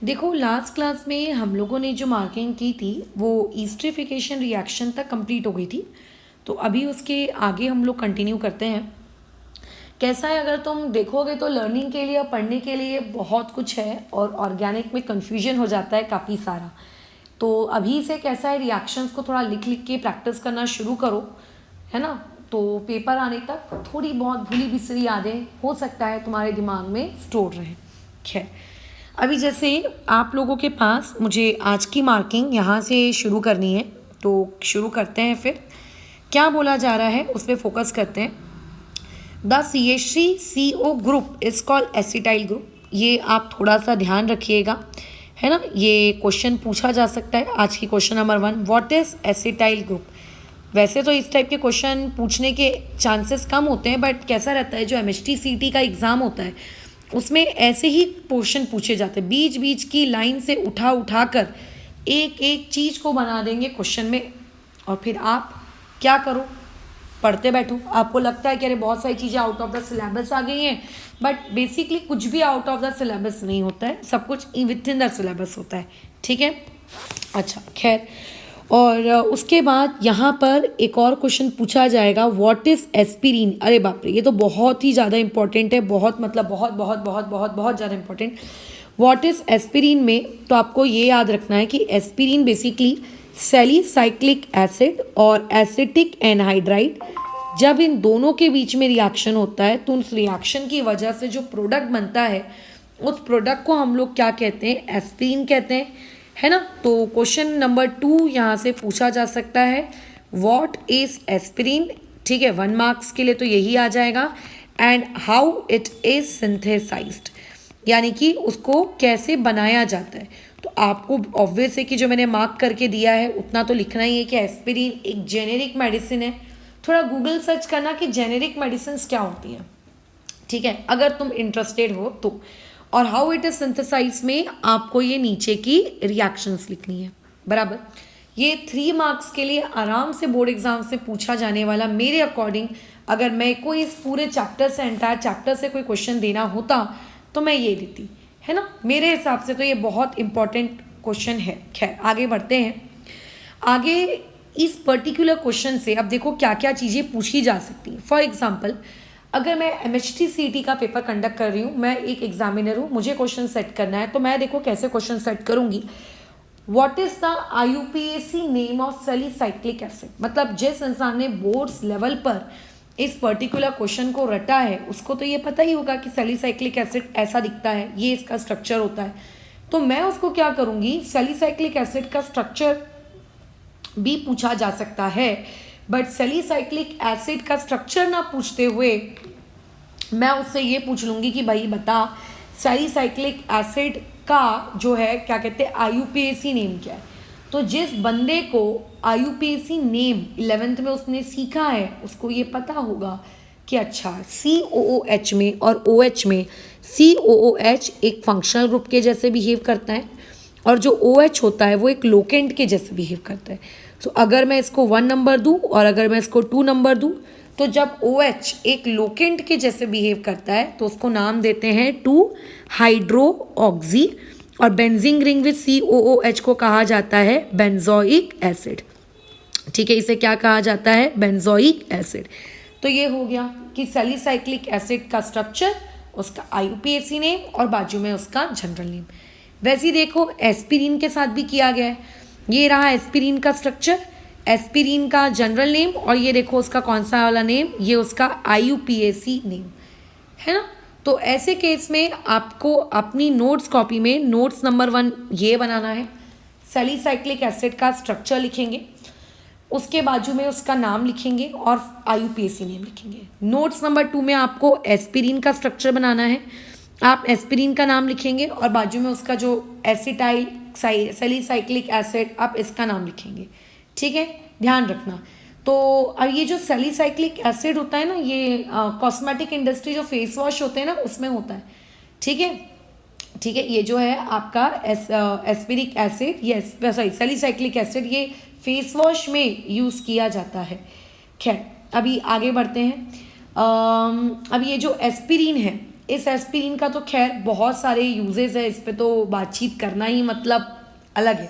देखो last class में हम लोगों ने जो मार्किंग की थी वो ईस्ट्रिफिकेशन रिएक्शन तक कंप्लीट हो गई थी। तो अभी उसके आगे हम लोग कंटिन्यू करते हैं। कैसा है, अगर तुम देखोगे तो लर्निंग के लिए, पढ़ने के लिए बहुत कुछ है और ऑर्गेनिक में कन्फ्यूजन हो जाता है काफ़ी सारा। तो अभी से कैसा है, रिएक्शंस को थोड़ा लिख लिख के प्रैक्टिस करना शुरू करो, है ना। तो पेपर आने तक थोड़ी बहुत भूली बिसरी यादें हो सकता है तुम्हारे दिमाग में स्टोर रहें। खैर, अभी जैसे आप लोगों के पास मुझे आज की मार्किंग यहाँ से शुरू करनी है, तो शुरू करते हैं। फिर क्या बोला जा रहा है उस पर फोकस करते हैं। The CH3CO group is called acetyl group. ये आप थोड़ा सा ध्यान रखिएगा, है ना। ये क्वेश्चन पूछा जा सकता है। आज की question number 1, what is acetyl group. वैसे तो इस टाइप के क्वेश्चन पूछने के चांसेस कम होते हैं, बट कैसा रहता है, जो MHT CT का एग्ज़ाम होता है उसमें ऐसे ही क्वेश्चन पूछे जाते हैं। बीच बीच की लाइन से उठा उठा कर एक एक चीज़ को बना देंगे क्वेश्चन में, और फिर आप क्या करो, पढ़ते बैठो। आपको लगता है कि अरे बहुत सारी चीज़ें आउट ऑफ द सिलेबस आ गई हैं, बट बेसिकली कुछ भी आउट ऑफ द सिलेबस नहीं होता है, सब कुछ विद इन द सिलेबस होता है। ठीक है, अच्छा खैर। और उसके बाद यहाँ पर एक और क्वेश्चन पूछा जाएगा, व्हाट इज़ एस्पिरिन। अरे बाप रे, ये तो बहुत ही ज़्यादा इंपॉर्टेंट है, बहुत मतलब बहुत बहुत बहुत बहुत बहुत ज़्यादा इंपॉर्टेंट। व्हाट इज़ एस्पिरिन में तो आपको ये याद रखना है कि एस्पिरिन बेसिकली सैलिसाइक्लिक एसिड और एसिटिक एनहाइड्राइड, जब इन दोनों के बीच में रिएक्शन होता है तो उस रिएक्शन की वजह से जो प्रोडक्ट बनता है उस प्रोडक्ट को हम लोग क्या कहते हैं, एस्पिरिन कहते हैं, है ना। तो क्वेश्चन नंबर 2 यहाँ से पूछा जा सकता है, व्हाट इज एस्पिरिन। ठीक है, 1 मार्क्स के लिए तो यही आ जाएगा। And how it is synthesized, यानी कि उसको कैसे बनाया जाता है। तो आपको ऑब्वियस है कि जो मैंने मार्क करके दिया है उतना तो लिखना ही है कि एस्पिरिन एक जेनेरिक मेडिसिन है। थोड़ा गूगल सर्च करना कि जेनेरिक मेडिसिन क्या होती हैं, ठीक है, अगर तुम इंटरेस्टेड हो तो। और हाउ इट इज सिंथेसाइज में आपको ये नीचे की रिएक्शंस लिखनी है, बराबर। ये 3 मार्क्स के लिए आराम से बोर्ड एग्जाम से पूछा जाने वाला, मेरे अकॉर्डिंग अगर मैं कोई इस पूरे चैप्टर से, एंटायर चैप्टर से कोई क्वेश्चन देना होता तो मैं ये देती, है ना। मेरे हिसाब से तो ये बहुत इंपॉर्टेंट क्वेश्चन है। खैर आगे बढ़ते हैं। आगे इस पर्टिकुलर क्वेश्चन से अब देखो क्या क्या चीज़ें पूछी जा सकती हैं। फॉर एग्जाम्पल, अगर मैं MHT CT का पेपर कंडक्ट कर रही हूँ, मैं एक एग्जामिनर हूँ, मुझे क्वेश्चन सेट करना है, तो मैं देखो कैसे क्वेश्चन सेट करूँगी। What is the IUPAC name of salicylic acid. मतलब जिस इंसान ने बोर्ड्स लेवल पर इस पर्टिकुलर क्वेश्चन को रटा है उसको तो ये पता ही होगा कि सैलिसाइक्लिक एसिड ऐसा दिखता है, ये इसका स्ट्रक्चर होता है। तो मैं उसको क्या करूँगी, सैलिसाइक्लिक एसिड का स्ट्रक्चर भी पूछा जा सकता है, बट सैलिसाइक्लिक एसिड का स्ट्रक्चर ना पूछते हुए मैं उससे ये पूछ लूँगी कि भाई बता सैलिसाइक्लिक एसिड का जो है क्या कहते हैं, IUPAC नेम क्या है। तो जिस बंदे को IUPAC नेम 11th में उसने सीखा है उसको ये पता होगा कि अच्छा COOH में और OH में, COOH एक फंक्शनल ग्रुप के जैसे बिहेव करता है और जो OH होता है वो एक लोकेंट के जैसे बिहेव करता है। तो अगर मैं इसको 1 नंबर दूँ और अगर मैं इसको 2 नंबर दूँ, तो जब OH एक लोकेंट के जैसे बिहेव करता है तो उसको नाम देते हैं 2 हाइड्रो ऑक्सी, और बेंजीन रिंग विद COOH को कहा जाता है बेंजोइक एसिड। ठीक है, इसे क्या कहा जाता है, बेंजोइक एसिड। तो ये हो गया कि सैलिसाइक्लिक एसिड का स्ट्रक्चर, उसका IUPAC नेम और बाजू में उसका जनरल नेम। वैसे ही देखो एस्पिरिन के साथ भी किया गया है। ये रहा एस्पिरिन का स्ट्रक्चर, एस्पिरिन का जनरल नेम, और ये देखो उसका कौन सा वाला नेम, ये उसका IUPAC नेम, है ना। तो ऐसे केस में आपको अपनी नोट्स कॉपी में नोट्स नंबर 1 ये बनाना है, सैलिसाइक्लिक एसिड का स्ट्रक्चर लिखेंगे, उसके बाजू में उसका नाम लिखेंगे और IUPAC नेम लिखेंगे। नोट्स नंबर 2 में आपको एस्पिरिन का स्ट्रक्चर बनाना है, आप एस्पिरिन का नाम लिखेंगे और बाजू में उसका जो एसिटाइल सैलिसाइक्लिक एसिड, आप इसका नाम लिखेंगे। ठीक है, ध्यान रखना। तो अब ये जो सैलिसाइक्लिक एसिड होता है ना, ये कॉस्मेटिक इंडस्ट्री जो फेस वॉश होते हैं ना उसमें होता है। ठीक है, ठीक है, ये जो है आपका एस्पिरिक एसिड, ये सॉरी सैलिसाइक्लिक एसिड, ये फेस वॉश में यूज़ किया जाता है। खैर अभी आगे बढ़ते हैं। अब ये जो एस्पिरिन है, इस एस्पिरिन का तो खैर बहुत सारे यूजेस है, इस पे तो बातचीत करना ही मतलब अलग है।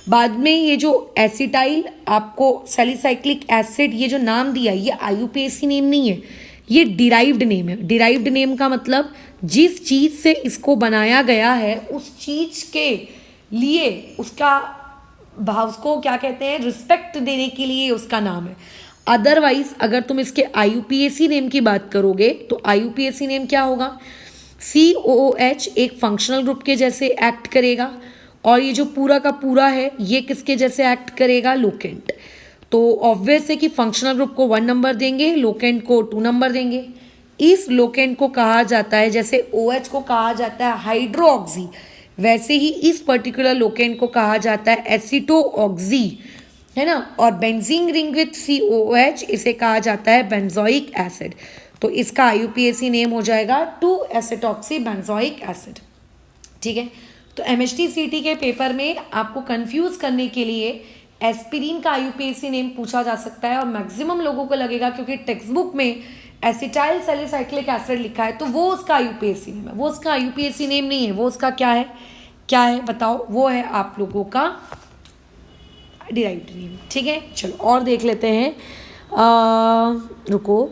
बाद में ये जो एसिटाइल आपको सैलिसाइक्लिक एसिड, ये जो नाम दिया ये आईयूपीएसी नेम नहीं है, ये डिराइव्ड नेम है। डिराइव्ड नेम का मतलब जिस चीज़ से इसको बनाया गया है उस चीज़ के लिए उसका भाव, उसको क्या कहते हैं, रिस्पेक्ट देने के लिए उसका नाम है। अदरवाइज अगर तुम इसके आईयूपीएसी नेम की बात करोगे तो आईयूपीएसी नेम क्या होगा, COOH एक फंक्शनल ग्रुप के जैसे एक्ट करेगा, और ये जो पूरा का पूरा है ये किसके जैसे एक्ट करेगा, लोकेंट। तो ऑब्वियस है कि फंक्शनल ग्रुप को 1 नंबर देंगे, लोकेंट को 2 नंबर देंगे। इस लोकेंट को कहा जाता है, जैसे OH को कहा जाता है हाइड्रोक्सी, वैसे ही इस पर्टिकुलर लोकेंट को कहा जाता है एसिटोऑक्सी, है ना। और बेंजीन रिंग विथ COOH इसे कहा जाता है बेंजोइक एसिड। तो इसका आईयूपीएसी नेम हो जाएगा 2-एसिटॉक्सी बेंजोइक एसिड। ठीक है, तो MHTCT के पेपर में आपको कंफ्यूज करने के लिए एस्पिरिन का आईयूपीएसी नेम पूछा जा सकता है, और मैक्सिमम लोगों को लगेगा क्योंकि टेक्स्ट बुक में एसिटाइल सैलिसाइक्लिक एसिड लिखा है तो वो उसका आईयूपीएसी नेम है। वो उसका आईयूपीएसी नेम नहीं है, वो उसका क्या है, क्या है बताओ, वो है आप लोगों का डिराइव्ड नेम। ठीक है, चलो और देख लेते हैं। रुको,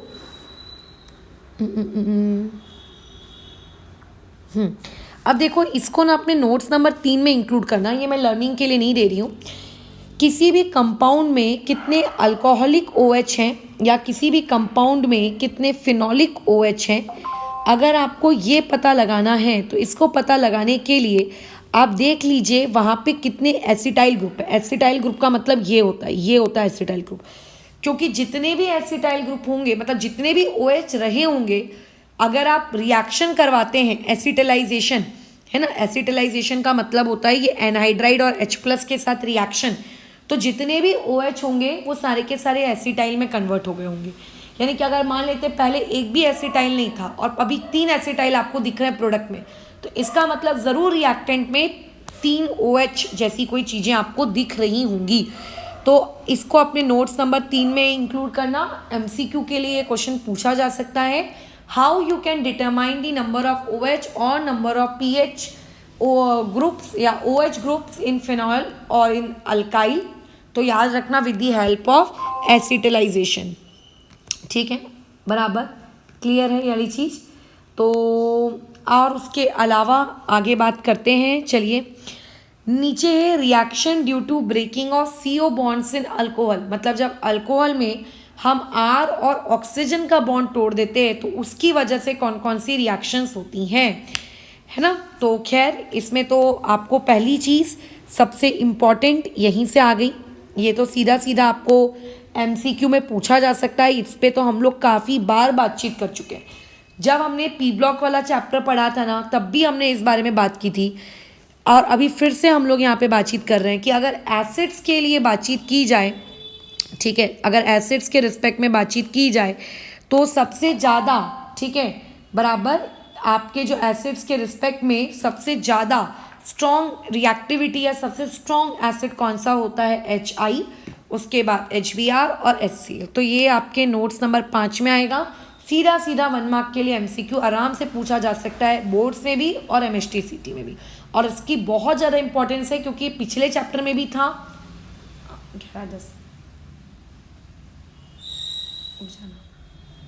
अब देखो इसको ना अपने नोट्स नंबर 3 में इंक्लूड करना, ये मैं लर्निंग के लिए नहीं दे रही हूँ। किसी भी कंपाउंड में कितने अल्कोहलिक OH हैं या किसी भी कंपाउंड में कितने फिनोलिक OH हैं, अगर आपको ये पता लगाना है तो इसको पता लगाने के लिए आप देख लीजिए वहाँ पे कितने एसिटाइल ग्रुप है। एसिटाइल ग्रुप का मतलब ये होता है, ये होता है एसिटाइल ग्रुप, क्योंकि जितने भी एसिटाइल ग्रुप होंगे, मतलब जितने भी OH रहे होंगे, अगर आप रिएक्शन करवाते हैं एसिटलाइजेशन, है ना, एसिटलाइजेशन का मतलब होता है ये एनहाइड्राइड और H+ के साथ रिएक्शन, तो जितने भी OH होंगे वो सारे के सारे एसिटाइल में कन्वर्ट हो गए होंगे। यानी कि अगर मान लेते पहले एक भी एसिटाइल नहीं था और अभी 3 एसिटाइल आपको दिख रहे हैं प्रोडक्ट में, तो इसका मतलब ज़रूर रिएक्टेंट में 3 OH जैसी कोई चीज़ें आपको दिख रही होंगी। तो इसको अपने नोट्स नंबर 3 में इंक्लूड करना। MCQ के लिए क्वेश्चन पूछा जा सकता है, how you can determine the number of OH और नंबर ऑफ pH ग्रुप्स या OH ग्रुप्स इन फिनॉल और इन अल्काइल। तो याद रखना विद द हेल्प ऑफ एसिटलाइजेशन। ठीक है, बराबर क्लियर है ये वाली चीज़। तो और उसके अलावा आगे बात करते हैं, चलिए नीचे है reaction due to breaking of CO bonds in alcohol, मतलब जब अल्कोहल में हम R और ऑक्सीजन का बॉन्ड तोड़ देते हैं तो उसकी वजह से कौन कौन सी रिएक्शंस होती हैं, है ना। तो खैर इसमें तो आपको पहली चीज़ सबसे इम्पॉर्टेंट यहीं से आ गई, ये तो सीधा सीधा आपको MCQ में पूछा जा सकता है। इस पे तो हम लोग काफ़ी बार बातचीत कर चुके हैं। जब हमने P ब्लॉक वाला चैप्टर पढ़ा था ना, तब भी हमने इस बारे में बात की थी, और अभी फिर से हम लोग यहाँ पे बातचीत कर रहे हैं कि अगर एसिड्स के लिए बातचीत की जाए, ठीक है, अगर एसिड्स के रिस्पेक्ट में बातचीत की जाए तो सबसे ज़्यादा, ठीक है, बराबर आपके जो एसिड्स के रिस्पेक्ट में सबसे ज़्यादा स्ट्रॉन्ग रिएक्टिविटी या सबसे स्ट्रॉन्ग एसिड कौन सा होता है, HI, उसके बाद HBr और HCl। तो ये आपके नोट्स नंबर 5 में आएगा। सीधा सीधा 1 मार्क के लिए MCQ आराम से पूछा जा सकता है, बोर्ड्स में भी और MHTCT में भी, और इसकी बहुत ज़्यादा इंपॉर्टेंस है क्योंकि पिछले चैप्टर में भी था। 11-10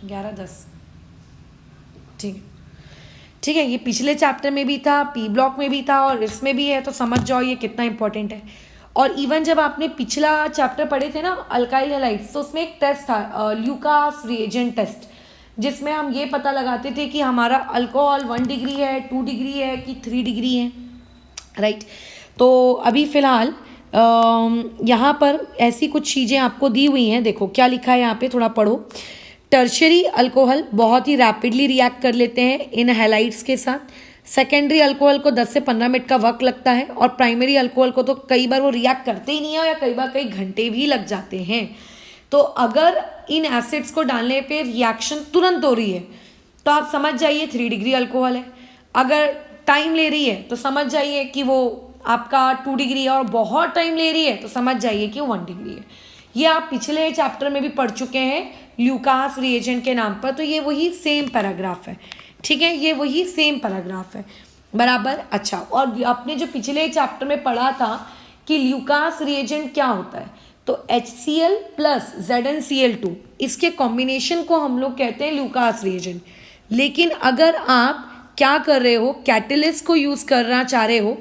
11-10 ठीक है, ये पिछले चैप्टर में भी था, P ब्लॉक में भी था और इसमें भी है, तो समझ जाओ ये कितना इंपॉर्टेंट है। और इवन जब आपने पिछला चैप्टर पढ़े थे ना अल्काइल हैलाइड्स, तो उसमें एक टेस्ट था ल्यूकास रिएजेंट टेस्ट, जिसमें हम ये पता लगाते थे कि हमारा अल्कोहल 1 डिग्री है, 2 डिग्री है कि 3 डिग्री है, राइट। तो अभी फ़िलहाल यहाँ पर ऐसी कुछ चीज़ें आपको दी हुई हैं, देखो क्या लिखा है यहाँ पे, थोड़ा पढ़ो। टर्शरी अल्कोहल बहुत ही रैपिडली रिएक्ट कर लेते हैं इन हैलाइड्स के साथ। सेकेंडरी अल्कोहल को 10 से 15 मिनट का वक्त लगता है, और प्राइमरी अल्कोहल को तो कई बार वो रिएक्ट करते ही नहीं है, या कई बार कई घंटे भी लग जाते हैं। तो अगर इन एसिड्स को डालने पे रिएक्शन तुरंत हो रही है तो आप समझ जाइए 3 डिग्री अल्कोहल है। अगर टाइम ले रही है तो समझ जाइए कि वो आपका 2 डिग्री है, और बहुत टाइम ले रही है तो समझ जाइए कि 1 डिग्री है। ये आप पिछले चैप्टर में भी पढ़ चुके हैं ल्यूकास रिएजेंट के नाम पर, तो ये वही सेम पैराग्राफ है, ठीक है, ये वही सेम पैराग्राफ है, बराबर। अच्छा, और आपने जो पिछले चैप्टर में पढ़ा था कि ल्यूकास रिएजेंट क्या होता है, तो HCl प्लस ZnCl2 इसके कॉम्बिनेशन को हम लोग कहते हैं ल्यूकास रिएजेंट। लेकिन अगर आप क्या कर रहे हो, कैटलिस्ट को यूज़ करना चाह रहे हो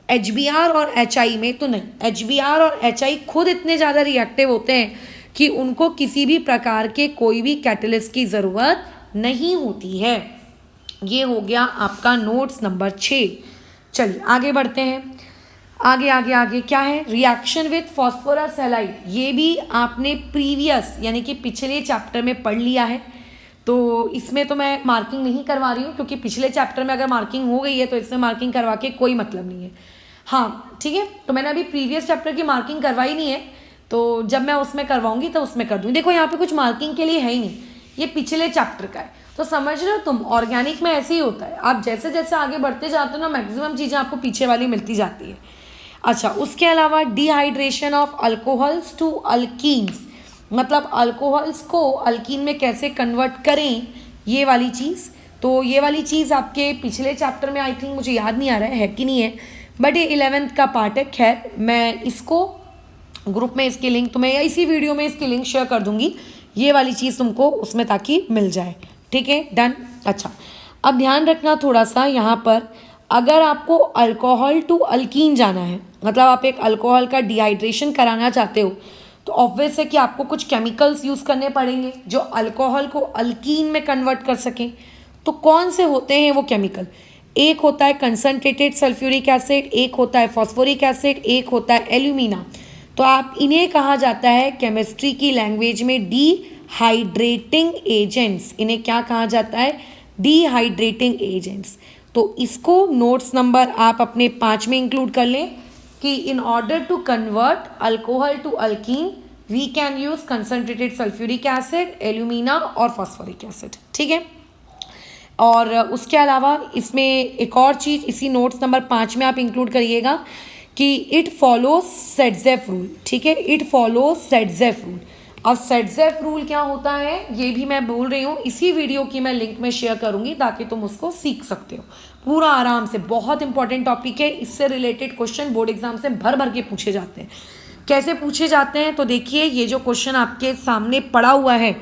HBr और HI में, तो नहीं, HBr और HI खुद इतने ज़्यादा रिएक्टिव होते हैं कि उनको किसी भी प्रकार के कोई भी कैटलिस्ट की ज़रूरत नहीं होती है। ये हो गया आपका नोट्स नंबर 6। चलिए आगे बढ़ते हैं। आगे आगे आगे क्या है, रिएक्शन विथ फॉस्फोरस हैलाइड। ये भी आपने प्रीवियस यानी कि पिछले चैप्टर में पढ़ लिया है, तो इसमें तो मैं मार्किंग नहीं करवा रही हूँ, क्योंकि पिछले चैप्टर में अगर मार्किंग हो गई है तो इसमें मार्किंग करवा के कोई मतलब नहीं है। हाँ ठीक है, तो मैंने अभी प्रीवियस चैप्टर की मार्किंग करवाई नहीं है, तो जब मैं उसमें करवाऊंगी तो उसमें कर दूँगी। देखो यहाँ पे कुछ मार्किंग के लिए है ही नहीं, ये पिछले चैप्टर का है, तो समझ रहे हो तुम। ऑर्गेनिक में ऐसे ही होता है, आप जैसे जैसे आगे बढ़ते जाते हो ना, मैक्सिमम चीज़ें आपको पीछे वाली मिलती जाती है। अच्छा, उसके अलावा dehydration of alcohols to alkenes, मतलब अल्कोहल्स को अल्कीन में कैसे कन्वर्ट करें, ये वाली चीज़। तो ये वाली चीज़ आपके पिछले चैप्टर में आई थिंक, मुझे याद नहीं आ रहा है कि नहीं है, बट ये 11th का पार्ट है। खैर, मैं इसको ग्रुप में इसकी लिंक तुम्हें या इसी वीडियो में इसकी लिंक शेयर कर दूंगी, ये वाली चीज़ तुमको उसमें ताकि मिल जाए, ठीक है, डन। अच्छा, अब ध्यान रखना थोड़ा सा यहाँ पर, अगर आपको अल्कोहल टू अल्कीन जाना है, मतलब आप एक अल्कोहल का डिहाइड्रेशन कराना चाहते हो, तो ऑब्वियस है कि आपको कुछ केमिकल्स यूज़ करने पड़ेंगे जो अल्कोहल को अल्कीन में कन्वर्ट कर सकें। तो कौन से होते हैं वो केमिकल? एक होता है कंसनट्रेटेड सल्फ्यूरिक एसिड, एक होता है फॉस्फोरिक एसिड, एक होता है एल्यूमिना। तो आप इन्हें कहा जाता है केमिस्ट्री की लैंग्वेज में डिहाइड्रेटिंग एजेंट्स। इन्हें क्या कहा जाता है? Dehydrating agents. तो इसको नोट्स नंबर आप अपने 5 में इंक्लूड कर लें कि in order to convert alcohol to alkene we can use concentrated sulphuric acid, alumina और फॉस्फोरिक एसिड, ठीक है। और उसके अलावा इसमें एक और चीज़ इसी नोट्स नंबर 5 में आप इंक्लूड करिएगा कि इट फॉलोज सेटजेफ रूल, ठीक है, इट फॉलोज सेटजेफ रूल। अब सेटजेफ रूल क्या होता है ये भी मैं बोल रही हूँ, इसी वीडियो की मैं लिंक में शेयर करूँगी ताकि तुम उसको सीख सकते हो पूरा आराम से। बहुत इंपॉर्टेंट टॉपिक है, इससे रिलेटेड क्वेश्चन बोर्ड एग्जाम से भर भर के पूछे जाते हैं। कैसे पूछे जाते हैं तो देखिए, ये जो क्वेश्चन आपके सामने पड़ा हुआ है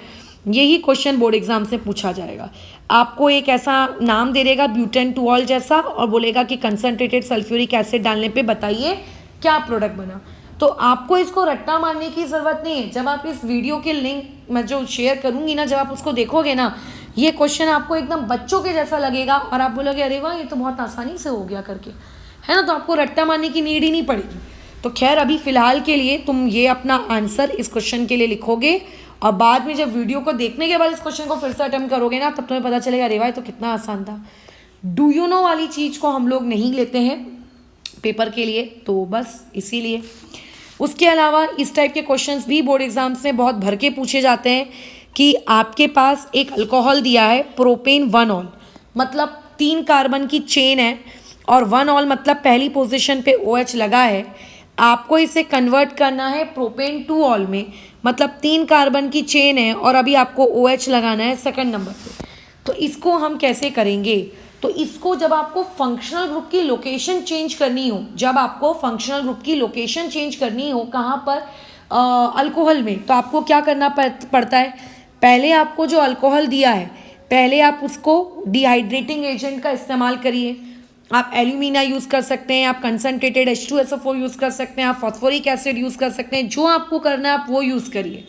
यही क्वेश्चन बोर्ड एग्जाम से पूछा जाएगा। आपको एक ऐसा नाम दे देगा ब्यूटेनटुऑल जैसा और बोलेगा कि कंसनट्रेटेड सल्फ्यूरिक एसिड डालने पे बताइए क्या प्रोडक्ट बना। तो आपको इसको रट्टा मारने की ज़रूरत नहीं है। जब आप इस वीडियो के लिंक मैं जो शेयर करूँगी ना, जब आप उसको देखोगे ना, ये क्वेश्चन आपको एकदम बच्चों के जैसा लगेगा और आप बोलोगे अरे वाह ये तो बहुत आसानी से हो गया करके, है ना। तो आपको रट्टा मारने की नीड ही नहीं पड़ेगी। तो खैर अभी फ़िलहाल के लिए तुम ये अपना आंसर इस क्वेश्चन के लिए लिखोगे और बाद में जब वीडियो को देखने के बाद इस क्वेश्चन को फिर से अटेम्प्ट करोगे ना, तब तुम्हें पता चलेगा अरे वाह तो कितना आसान था। डू यू नो वाली चीज़ को हम लोग नहीं लेते हैं पेपर के लिए, तो बस इसीलिए। उसके अलावा इस टाइप के क्वेश्चंस भी बोर्ड एग्जाम्स में बहुत भर के पूछे जाते हैं कि आपके पास एक अल्कोहल दिया है प्रोपेन 1ऑल, मतलब 3 कार्बन की चेन है और 1ऑल मतलब पहली पोजीशन पे OH लगा है। आपको इसे कन्वर्ट करना है प्रोपेन 2ऑल में, मतलब 3 कार्बन की चेन है और अभी आपको OH लगाना है सेकंड नंबर पे। तो इसको हम कैसे करेंगे? तो इसको जब आपको फंक्शनल ग्रुप की लोकेशन चेंज करनी हो, जब आपको फंक्शनल ग्रुप की लोकेशन चेंज करनी हो कहाँ पर, अल्कोहल में, तो आपको क्या करना पड़ता है? पहले आपको जो अल्कोहल दिया है पहले आप उसको डिहाइड्रेटिंग एजेंट का इस्तेमाल करिए। आप एल्यूमिना यूज़ कर सकते हैं, आप कंसनट्रेटेड H2SO4 यूज़ कर सकते हैं, आप फॉस्फोरिक एसिड यूज़ कर सकते हैं, जो आपको करना है आप वो यूज़ करिए।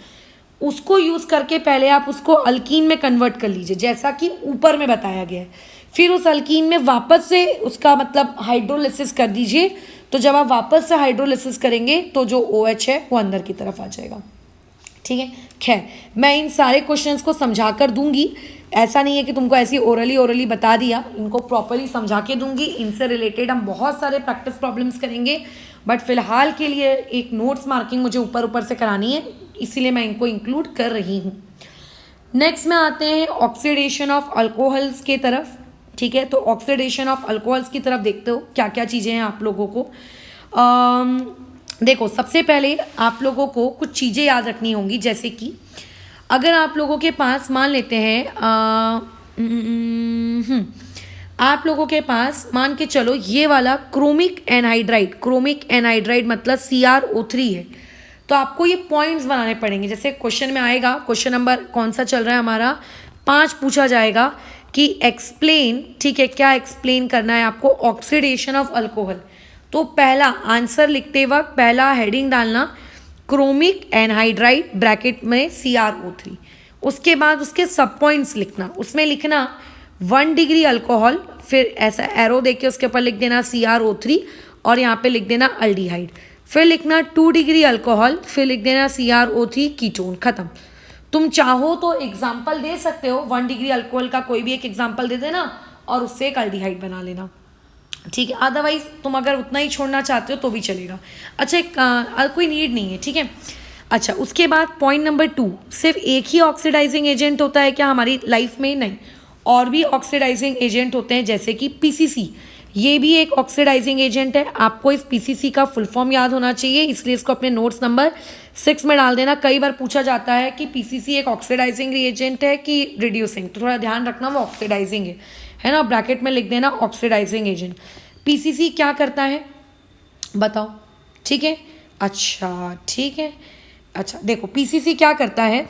उसको यूज़ करके पहले आप उसको अल्कीन में कन्वर्ट कर लीजिए जैसा कि ऊपर में बताया गया है। फिर उस अल्कीन में वापस से उसका मतलब हाइड्रोलिसिस कर दीजिए। तो जब आप वापस से हाइड्रोलिसिस करेंगे तो जो OH है वो अंदर की तरफ आ जाएगा, ठीक है। खैर मैं इन सारे क्वेश्चंस को समझा कर दूंगी, ऐसा नहीं है कि तुमको ऐसी ओरली बता दिया, इनको प्रॉपरली समझा के दूंगी। इनसे रिलेटेड हम बहुत सारे प्रैक्टिस प्रॉब्लम्स करेंगे, बट फिलहाल के लिए एक नोट्स मार्किंग मुझे ऊपर से करानी है, इसीलिए मैं इनको इंक्लूड कर रही हूँ। नेक्स्ट में आते हैं ऑक्सीडेशन ऑफ अल्कोहल्स के तरफ, ठीक है। तो ऑक्सीडेशन ऑफ अल्कोहल्स की तरफ देखते हो क्या क्या चीज़ें हैं आप लोगों को। देखो सबसे पहले आप लोगों को कुछ चीज़ें याद रखनी होंगी, जैसे कि अगर आप लोगों के पास मान लेते हैं आप लोगों के पास मान के चलो ये वाला क्रोमिक एनहाइड्राइड मतलब CrO3 है, तो आपको ये पॉइंट्स बनाने पड़ेंगे। जैसे क्वेश्चन में आएगा, क्वेश्चन नंबर कौन सा चल रहा है हमारा 5, पूछा जाएगा कि एक्सप्लेन, ठीक है, क्या एक्सप्लेन करना है आपको, ऑक्सीडेशन ऑफ अल्कोहल। तो पहला आंसर लिखते वक्त पहला हेडिंग डालना क्रोमिक एनहाइड्राइड ब्रैकेट में CrO3। उसके बाद उसके सब पॉइंट्स लिखना, उसमें लिखना 1 डिग्री अल्कोहल, फिर ऐसा एरो देके उसके ऊपर लिख देना CrO3 और यहाँ पे लिख देना अल्डिहाइड, फिर लिखना 2 डिग्री अल्कोहल, फिर लिख देना CrO3 कीटोन, खत्म। तुम चाहो तो एग्जाम्पल दे सकते हो, 1 डिग्री अल्कोहल का कोई भी एक एग्जाम्पल दे देना और उससे एक अल्डिहाइड बना लेना, ठीक है। अदरवाइज तुम अगर उतना ही छोड़ना चाहते हो तो भी चलेगा। अच्छा कोई नीड नहीं है, ठीक है। अच्छा उसके बाद पॉइंट नंबर 2, सिर्फ एक ही ऑक्सीडाइजिंग एजेंट होता है क्या हमारी लाइफ में? नहीं, और भी ऑक्सीडाइजिंग एजेंट होते हैं, जैसे कि PCC, ये भी एक ऑक्सीडाइजिंग एजेंट है। आपको इस PCC का फुल फॉर्म याद होना चाहिए, इसलिए इसको अपने नोट्स नंबर 6 में डाल देना। कई बार पूछा जाता है कि PCC एक ऑक्सीडाइजिंग एजेंट है कि रिड्यूसिंग, तो थोड़ा ध्यान रखना वो ऑक्सीडाइजिंग है ना। ब्रैकेट में लिख देना ऑक्सीडाइजिंग एजेंट। PCC क्या करता है बताओ, ठीक है। अच्छा ठीक है, अच्छा देखो PCC क्या करता है।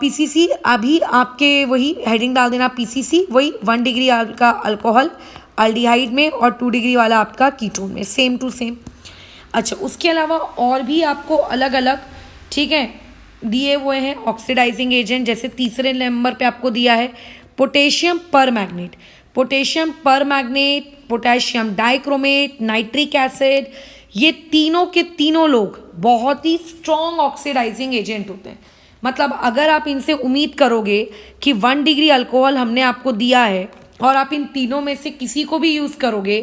PCC अभी आपके वही हेडिंग डाल देना PCC, वही 1 डिग्री का अल्कोहल अल्डिहाइड में और 2 डिग्री वाला आपका कीटोन में, सेम टू सेम। अच्छा उसके अलावा और भी आपको अलग अलग, ठीक है, दिए हुए हैं ऑक्सीडाइजिंग एजेंट। जैसे तीसरे नंबर पे आपको दिया है potassium permanganate, potassium dichromate, nitric acid, ये तीनों के तीनों लोग बहुत ही स्ट्रॉन्ग ऑक्सीडाइजिंग एजेंट होते हैं। मतलब अगर आप इनसे उम्मीद करोगे कि 1 डिग्री अल्कोहल हमने आपको दिया है और आप इन तीनों में से किसी को भी यूज़ करोगे,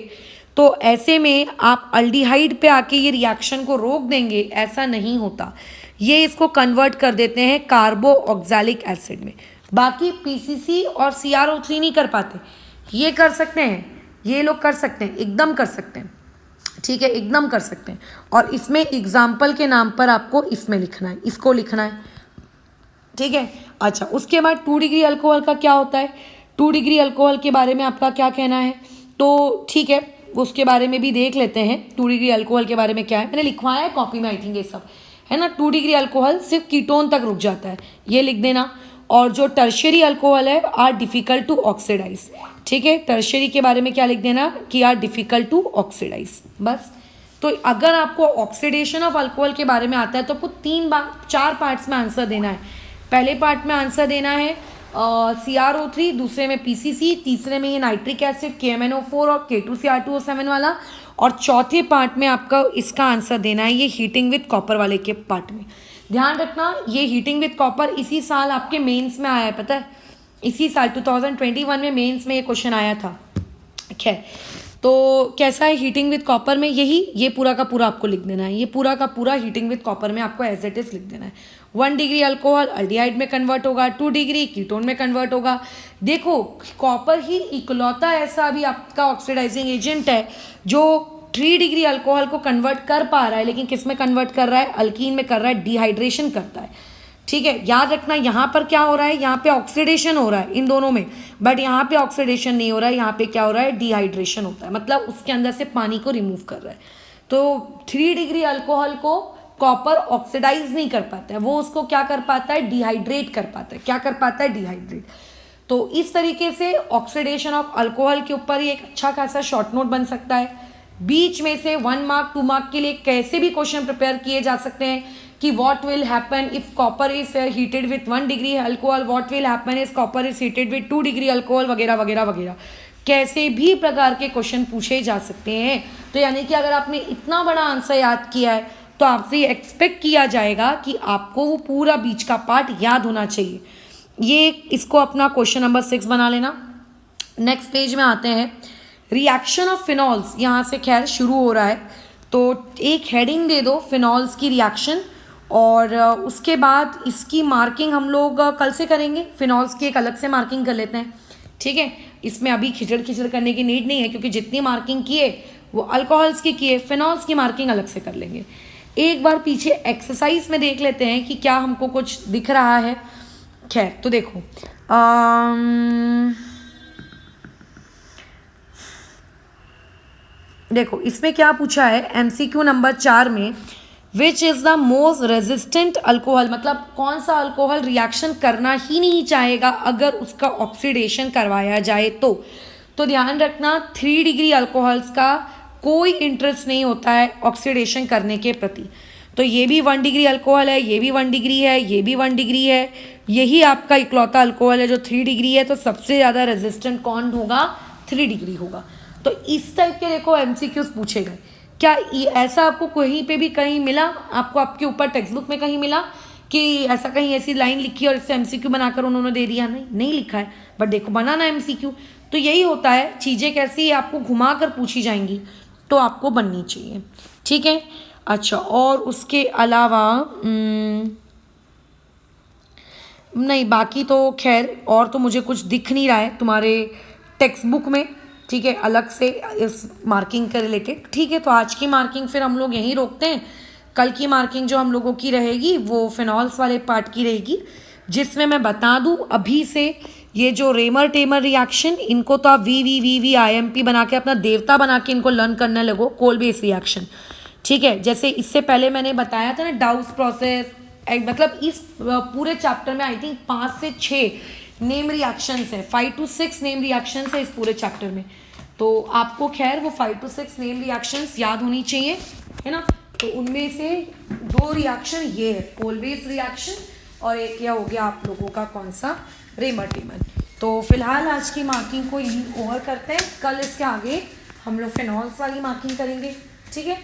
तो ऐसे में आप अल्डिहाइड पे आके ये रिएक्शन को रोक देंगे, ऐसा नहीं होता। ये इसको कन्वर्ट कर देते हैं कार्बो ऑक्सैलिक एसिड में। बाकी PCC और CrO3 नहीं कर पाते, ये कर सकते हैं, ये लोग कर सकते हैं, एकदम कर सकते हैं, ठीक है, एकदम कर सकते हैं। और इसमें एग्जाम्पल के नाम पर आपको इसमें लिखना है, इसको लिखना है, ठीक है। अच्छा उसके बाद 2 डिग्री अल्कोहल का क्या होता है, 2 डिग्री अल्कोहल के बारे में आपका क्या कहना है? तो ठीक है उसके बारे में भी देख लेते हैं, 2 डिग्री अल्कोहल के बारे में क्या है, मैंने लिखवाया है कॉपी में, आई थिंक ये सब है ना। 2 डिग्री अल्कोहल सिर्फ कीटोन तक रुक जाता है, ये लिख देना। और जो टर्शियरी अल्कोहल है आर डिफिकल्ट टू ऑक्सीडाइज, ठीक है। टर्शियरी के बारे में क्या लिख देना कि आर डिफिकल्ट टू ऑक्सीडाइज, बस। तो अगर आपको ऑक्सीडेशन ऑफ अल्कोहल के बारे में आता है तो आपको 4 पार्ट्स में आंसर देना है। पहले पार्ट में आंसर देना है CrO3, दूसरे में PCC, तीसरे में ये नाइट्रिक एसिड KMNO4 और K2CR2O7 वाला, और चौथे पार्ट में आपका इसका आंसर देना है ये हीटिंग विद कॉपर वाले के पार्ट में। ध्यान रखना ये हीटिंग विद कॉपर इसी साल आपके मेंस में आया है, पता है, इसी साल 2021 में मेंस में ये क्वेश्चन आया था। खैर तो कैसा है हीटिंग विद कॉपर में, यही ये पूरा का पूरा आपको लिख देना है, ये पूरा का पूरा हीटिंग विद कॉपर में आपको एज इट इज लिख देना है। 1 डिग्री अल्कोहल अल्डिहाइड में कन्वर्ट होगा, 2 डिग्री कीटोन में कन्वर्ट होगा। देखो कॉपर ही इकलौता ऐसा अभी आपका ऑक्सीडाइजिंग एजेंट है जो 3 डिग्री अल्कोहल को कन्वर्ट कर पा रहा है, लेकिन किस में कन्वर्ट कर रहा है, अल्कीन में कर रहा है, डिहाइड्रेशन करता है, ठीक है। याद रखना यहाँ पर क्या हो रहा है, यहाँ पे ऑक्सीडेशन हो रहा है इन दोनों में, बट यहाँ पे ऑक्सीडेशन नहीं हो रहा है, यहाँ पे क्या हो रहा है, डिहाइड्रेशन होता है, मतलब उसके अंदर से पानी को रिमूव कर रहा है। तो 3 डिग्री अल्कोहल को कॉपर ऑक्सीडाइज नहीं कर पाता है, वो उसको क्या कर पाता है, डिहाइड्रेट कर पाता है। क्या कर पाता है, डिहाइड्रेट। तो इस तरीके से ऑक्सीडेशन ऑफ अल्कोहल के ऊपर ही एक अच्छा खासा शॉर्ट नोट बन सकता है। बीच में से 1 मार्क 2 मार्क के लिए कैसे भी क्वेश्चन प्रिपेयर किए जा सकते हैं कि what will happen if copper is heated with 1 degree alcohol, what will happen is copper is heated with 2 degree alcohol, वगैरह वगैरह वगैरह, कैसे भी प्रकार के क्वेश्चन पूछे जा सकते हैं। तो यानी कि अगर आपने इतना बड़ा आंसर याद किया है तो आपसे एक्सपेक्ट किया जाएगा कि आपको वो पूरा बीच का पार्ट याद होना चाहिए। ये इसको अपना क्वेश्चन नंबर 6 बना लेना। नेक्स्ट पेज में आते हैं, रिएक्शन ऑफ फिनॉल्स, यहाँ से खैर शुरू हो रहा है, तो एक हेडिंग दे दो फिनॉल्स की रिएक्शन, और उसके बाद इसकी मार्किंग हम लोग कल से करेंगे। फिनॉल्स की एक अलग से मार्किंग कर लेते हैं, ठीक है। इसमें अभी खिचड़ खिचड़ करने की नीड नहीं है, क्योंकि जितनी मार्किंग किए वो अल्कोहल्स की किए, फिनॉल्स की मार्किंग अलग से कर लेंगे। एक बार पीछे एक्सरसाइज में देख लेते हैं कि क्या हमको कुछ दिख रहा है। खैर, तो देखो देखो इसमें क्या पूछा है एमसीक्यू नंबर 4 में, which is the most resistant alcohol, मतलब कौन सा अल्कोहल रिएक्शन करना ही नहीं चाहेगा अगर उसका ऑक्सीडेशन करवाया जाए तो ध्यान रखना 3 डिग्री अल्कोहल्स का कोई इंटरेस्ट नहीं होता है ऑक्सीडेशन करने के प्रति। तो ये भी 1 डिग्री अल्कोहल है, ये भी 1 डिग्री है, ये भी 1 डिग्री है, यही आपका इकलौता अल्कोहल है जो 3 डिग्री है। तो सबसे ज़्यादा रेजिस्टेंट कौन होगा? 3 डिग्री होगा। तो इस टाइप के देखो एमसीक्यूज पूछे गए। क्या ऐसा आपको कहीं पे भी कहीं मिला, आपको आपके ऊपर टेक्स्ट बुक में कहीं मिला कि ऐसा कहीं ऐसी लाइन लिखी और इससे एमसीक्यू बनाकर उन्होंने दे दिया? नहीं लिखा है, बट देखो बनाना एमसीक्यू। तो यही होता है, चीज़ें कैसी आपको घुमा कर पूछी जाएंगी तो आपको बननी चाहिए, ठीक है। अच्छा, और उसके अलावा नहीं, बाकी तो खैर और तो मुझे कुछ दिख नहीं रहा है तुम्हारे टेक्स्ट बुक में, ठीक है, अलग से इस मार्किंग के रिलेटेड। ठीक है, तो आज की मार्किंग फिर हम लोग यहीं रोकते हैं। कल की मार्किंग जो हम लोगों की रहेगी वो फिनॉल्स वाले पार्ट की रहेगी, जिसमें मैं बता दूं अभी से ये जो रेमर टेमर रिएक्शन, इनको तो आप वी IMP बना के अपना देवता बना के इनको लर्न करने लगो। कोल बेस रिएक्शन, ठीक है, जैसे इससे पहले मैंने बताया था ना डाउस प्रोसेस, मतलब इस पूरे चैप्टर में आई थिंक 5 से 6 नेम रिएक्शंस है, 5 to 6 नेम रिएक्शंस है इस पूरे चैप्टर में। तो आपको खैर वो 5 to 6 नेम रिएक्शंस याद होनी चाहिए, है ना। तो उनमें से 2 रिएक्शन ये है, कोल बेस रिएक्शन, और एक यह हो गया आप लोगों का कौन सा, रेमर टेमर। तो फिलहाल आज की मार्किंग को यही ओवर करते हैं। कल इसके आगे हम लोग फिनॉल्स वाली मार्किंग करेंगे, ठीक है।